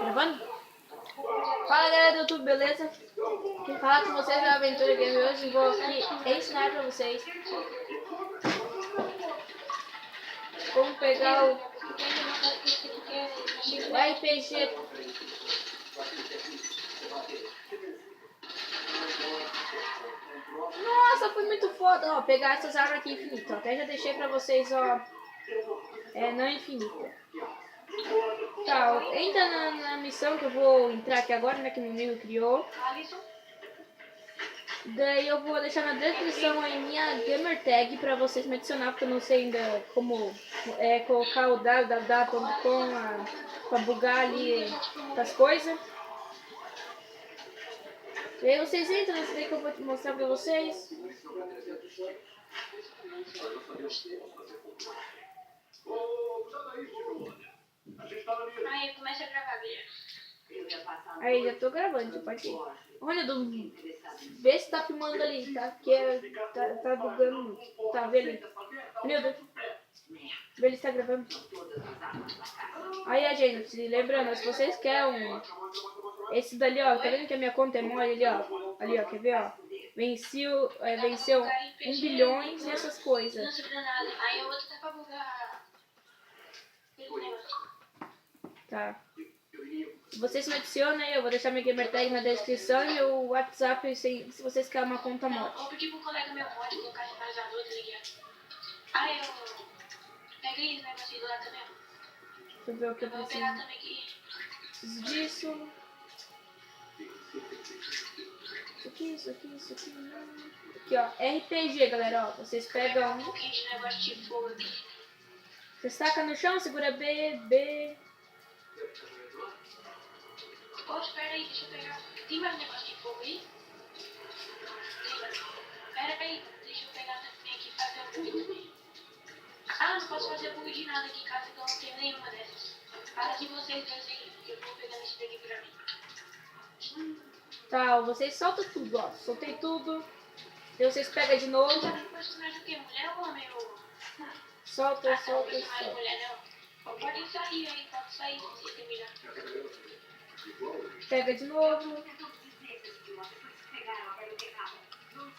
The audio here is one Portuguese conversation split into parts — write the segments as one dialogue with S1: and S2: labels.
S1: Gravando? Fala galera do YouTube, beleza? Quem fala com vocês é a Aventura Game. Hoje vou aqui ensinar pra vocês como pegar o RPG. Nossa, foi muito foda, ó, pegar essas árvores aqui infinitas. Até já deixei pra vocês, ó, não infinita. Tá, ó, entra na missão que eu vou entrar aqui agora, né, que meu amigo criou. Daí eu vou deixar na descrição aí minha gamer tag pra vocês me adicionar, porque eu não sei ainda como colocar o www.com pra bugar ali as coisas. E aí vocês entram nesse daí que eu vou mostrar pra vocês.
S2: Aí começa a gravar, Guilherme.
S1: Aí já tô gravando, já pode ir. Olha, vê se tá filmando ali, tá? Porque tá bugando muito. Tá, vê ali. Meu Deus. Vê se tá gravando. Aí, gente, lembrando, se vocês querem esse dali, ó, tá vendo que a minha conta é mole ali, ó? Ali, ó, quer ver, ó? Venceu 1 bilhão e essas coisas.
S2: Nossa, granada. Aí eu vou tentar pra bugar aquele negócio.
S1: Tá. Vocês me adicionam aí, eu vou deixar minha gamer tag na descrição e o WhatsApp se vocês querem uma conta mod.
S2: Eu pedi pro colega meu mod colocar sinalizador, tá ligado? Aí eu peguei esse negocinho lá também.
S1: Deixa eu ver o que eu
S2: Vou
S1: preciso.
S2: pegar também aqui.
S1: Preciso disso. Isso aqui. Aqui, ó. RPG, galera, ó. Vocês pegam
S2: Um pouquinho de negócio de fogo aqui.
S1: Você saca no chão, segura B.
S2: Pô, espera aí, deixa eu pegar. Tem mais negócio de fogo aí? Pera aí, deixa eu pegar também aqui e fazer um bug também. Ah, não posso fazer bug de nada aqui em casa, então eu não tenho nenhuma dessas. Fala de vocês dois aí, que eu vou pegando esse daqui pra mim.
S1: Tá, vocês soltam tudo, ó. Soltei tudo. Daí vocês pegam de novo.
S2: Você tá com personagem o quê? Mulher ou homem?
S1: Solta.
S2: Mais mulher não. Pode sair aí, pode sair se você terminar.
S1: Pega de novo.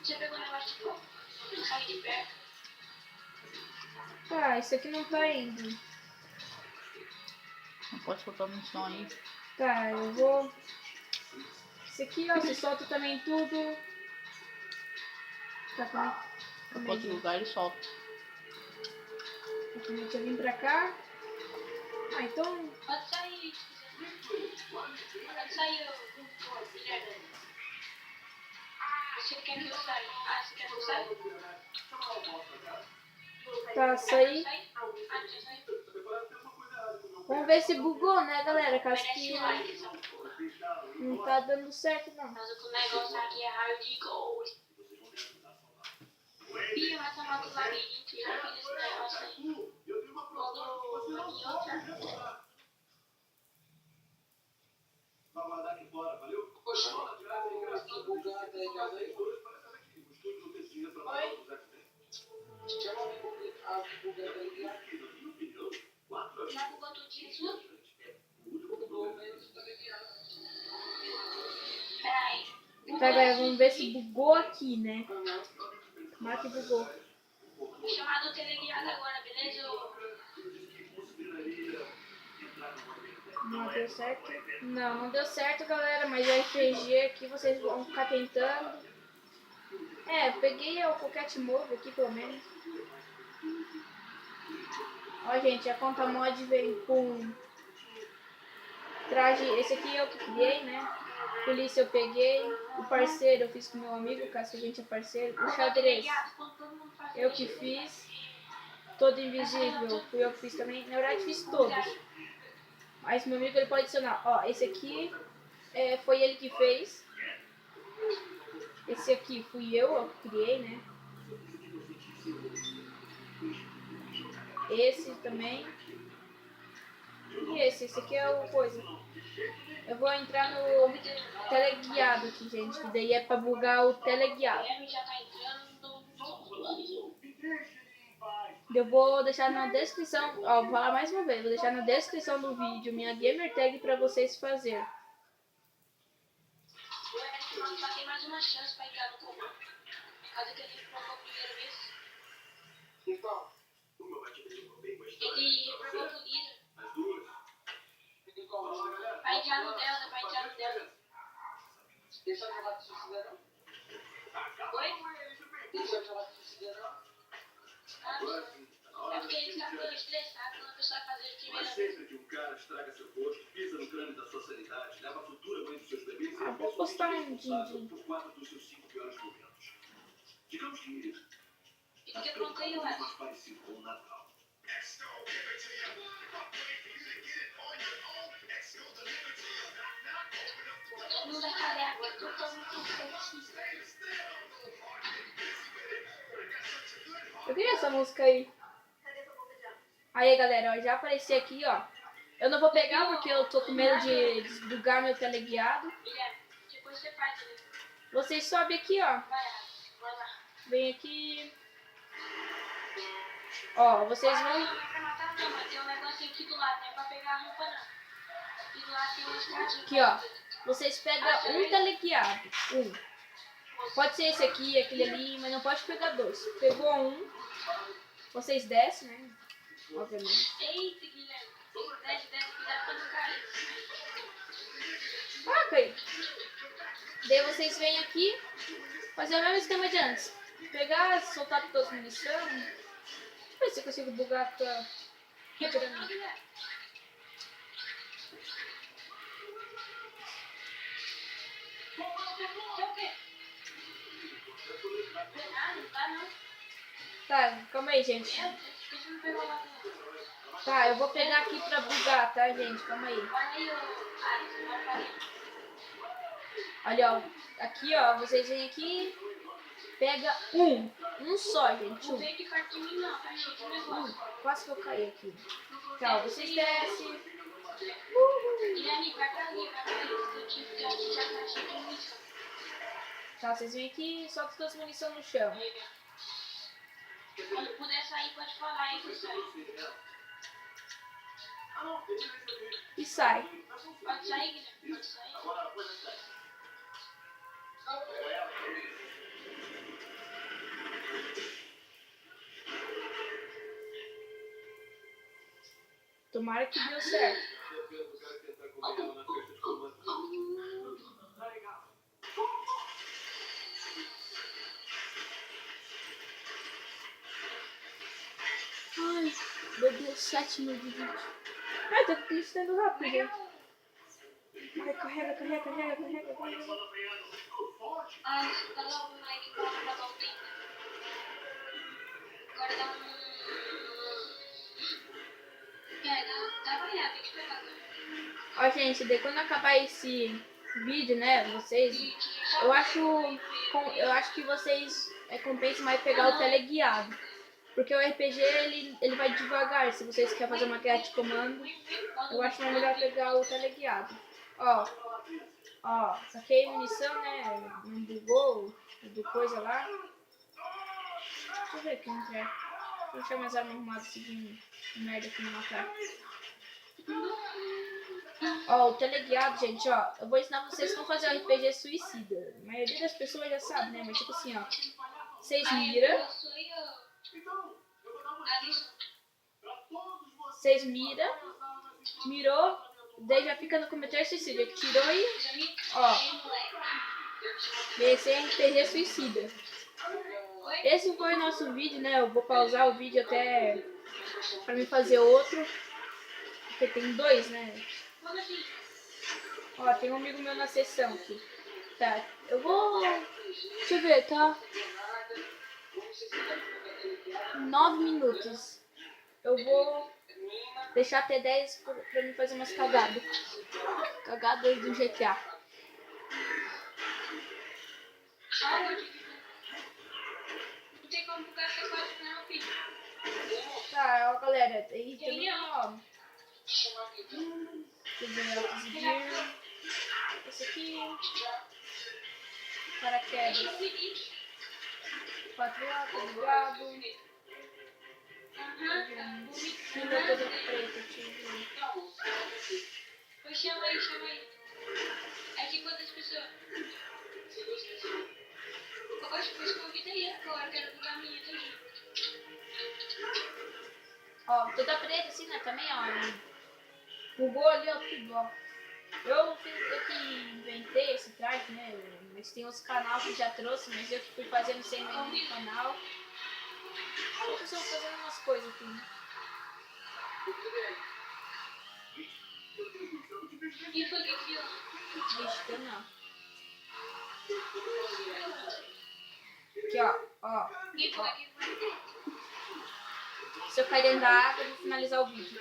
S2: Você pegou o negócio de fogo? Sai de perto.
S1: Tá, isso aqui não tá indo.
S3: Não pode soltar a munição aí.
S1: Tá, eu vou... Isso aqui, ó, você solta também tudo. Tá,
S3: Não pode lugar ele solta.
S1: Deixa eu vir pra cá. Ah, então...
S2: Pode sair se quiser. Pode sair, Guilherme. Você quer que eu saia? Ah, você quer que eu saia?
S1: Tá, saí.
S2: Ah, já saiu.
S1: Vamos ver se bugou, né, galera? Caso
S2: Merece
S1: que
S2: um like essa porra.
S1: não tá dando certo, não.
S2: Mas o negócio aqui é hard gold. Ih, vai tomar com os labirintos. Já fiz esse negócio aí. Quando vai vir outra. Já bugou tudo isso? Peraí.
S1: Tá, galera, vamos ver se bugou aqui, né? Mas que bugou.
S2: Vou chamar do teleguiado agora, beleza?
S1: Não deu certo. Não deu certo, galera, mas o RPG aqui vocês vão ficar tentando. Eu peguei o Pocket Move aqui, pelo menos. Ó, gente, a conta mod veio com traje. Esse aqui eu que criei, né? Polícia eu peguei. O parceiro eu fiz com meu amigo, caso a gente é parceiro. O xadrez eu que fiz. Todo invisível fui eu que fiz também. Na verdade, fiz todos. Mas meu amigo ele pode adicionar. Ó, esse aqui foi ele que fez. Esse aqui fui eu que criei, né? Esse também. E esse aqui é o coisa. Eu vou entrar no teleguiado aqui, gente. Que daí é pra bugar o teleguiado.
S2: O Guilherme já tá entrando no
S1: Eu vou deixar na descrição, ó, vou falar mais uma vez, vou deixar na descrição do vídeo minha gamer tag pra vocês fazer.
S2: O Eric só tem mais uma chance pra entrar no comando. Por causa que ele provou a primeira vez.
S4: Então, o meu pai te pediu uma bem mais tarde.
S2: Ele provou pro líder.
S4: As duas. Fiquem calma, galera.
S2: Vai entrar no dela, vai entrar no dela.
S4: Deixa eu jogar de suicida, não?
S2: Oi?
S4: Deixa eu jogar de suicida, não?
S2: Ah, não. É porque ele fica ficando estressado quando a pessoa vai fazer a primeira
S4: Mas
S2: vez.
S4: sempre que um cara estraga seu posto, pisa no crânio da sua sanidade, leva a futura mãe dos seus bebês e
S1: Ah, vou postar um din-din.
S4: por 4 dos seus 5 piores momentos. Digamos que
S2: Fica pronto aí,
S4: é
S2: Wes.
S4: mais parecido com o Natal.
S2: Todo mundo vai fazer agora, eu tô muito feliz.
S1: Eu queria essa música aí. Aí, galera, ó, já apareci aqui, ó. Eu não vou pegar porque eu tô com medo de desbugar meu teleguiado.
S2: Guilherme, depois você faz ele.
S1: Vocês sobem aqui, ó.
S2: Vai lá.
S1: Vem aqui. Ó, vocês
S2: Não,
S1: vão...
S2: não é pra matar não, mas tem um negocinho aqui do lado, não é pra pegar a roupa não. Aqui do lado tem uma escadinha.
S1: Aqui, ó. Vocês pegam um teleguiado. Um. Pode ser esse aqui, aquele ali, mas não pode pegar dois. Pegou um. Vocês descem, né? Obviamente.
S2: Eita, Guilherme. Desce, cuidado pra não cair.
S1: Ah, caiu. Daí vocês vêm aqui, fazer o mesmo esquema de antes. Pegar, soltar todas as munições. Deixa eu ver se eu consigo bugar pra... rapidamente.
S2: Guilherme. Quer o quê? Ah, não dá não.
S1: Tá, calma aí, gente.
S2: Meu Deus, por que você não pegou lá não?
S1: Tá, eu vou pegar aqui pra bugar, tá, gente? Calma aí.
S2: Olha aí, ô Alisson, olha pra aí.
S1: Olha, ó. Aqui, ó. Vocês vêm aqui. Pega um. Um só, gente.
S2: Não
S1: Um.
S2: vem de perto de mim não, tá cheio de negócio.
S1: Quase que eu caí aqui. Tá, vocês descem.
S2: Guilherme, vai pra ali, que eu tive que aqui já tá cheio de munição.
S1: Tá, vocês vêm aqui e soltam todas as munições no chão.
S2: Quando puder sair, pode falar aí que sai.
S1: E sai.
S2: Pode sair, Guilherme, pode sair.
S1: Tomara que deu certo. Ai, meu Deus, 7 minutos de vídeo. Ai, tá crescendo rápido, gente. Ai, carrega.
S2: Ah, dá logo um like pra acabar o tempo. Agora dá um... dá pra olhar, tem que pegar agora.
S1: Ó, gente, daí quando acabar esse vídeo, né, vocês... Eu acho que vocês compensam mais pegar o teleguiado. Porque o RPG, ele vai devagar. Se vocês querem fazer uma guerra de comando, eu acho mais melhor pegar o teleguiado. Ó, saquei munição, né? Não bugou, do coisa lá. Deixa eu ver aqui onde é. Deixa eu deixar minhas armas arrumadas seguindo merda aqui no matar. Ó, o teleguiado, gente, ó. Eu vou ensinar vocês como fazer um RPG suicida. A maioria das pessoas já sabe, né? Mas tipo assim, ó. Vocês miram. Vocês miram. Mirou. Daí já fica no cometer suicídio. Tirou e... Ó. Esse é RPG suicida. Esse foi o nosso vídeo, né? Eu vou pausar o vídeo até... pra mim fazer outro. Porque tem dois, né? Ó, tem um amigo meu na sessão aqui. Tá, eu vou... Deixa eu ver, tá? 9 minutos. Eu vou deixar até 10 pra mim fazer umas cagadas. Cagadas do GTA.
S2: Não tem como bugar essa coisa não, filho.
S1: Tá, ó, galera. Aí também, ó. Deixa eu ver, ó, conseguir. Esse aqui. Paraquedas. Patriota, ligado.
S2: Aham.
S1: Fica toda preta, tipo.
S2: Chama aí. É que quando as pessoas. Hoje depois convida aí agora, quero pegar a minha também.
S1: Ó, toda preta assim, né? Também, ó. Bugou ali, ó, tudo, ó. Eu que inventei esse traje, né? Mas tem uns canal que já trouxe, mas eu que fui fazendo sem nenhum canal. Eu estou fazendo umas coisas aqui, né?
S2: E foi que viu?
S1: Vixe, eu não. Aqui, ó.
S2: E foi que foi?
S1: Se eu cair dentro da água, eu vou finalizar o vídeo.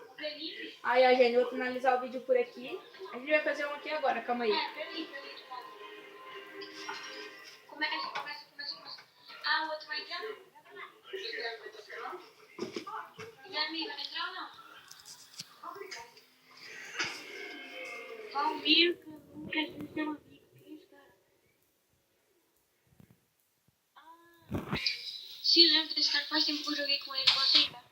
S2: O Felipe?
S1: Aí, a gente, eu vou finalizar o vídeo por aqui. A gente vai fazer um aqui agora, calma aí.
S2: Felipe. Começa. Ah, o outro vai entrar? E a minha vai entrar ou não? Valmir, nunca assistiu uma Se lembra desse cara, faz tempo que eu joguei com ele, vou aceitar.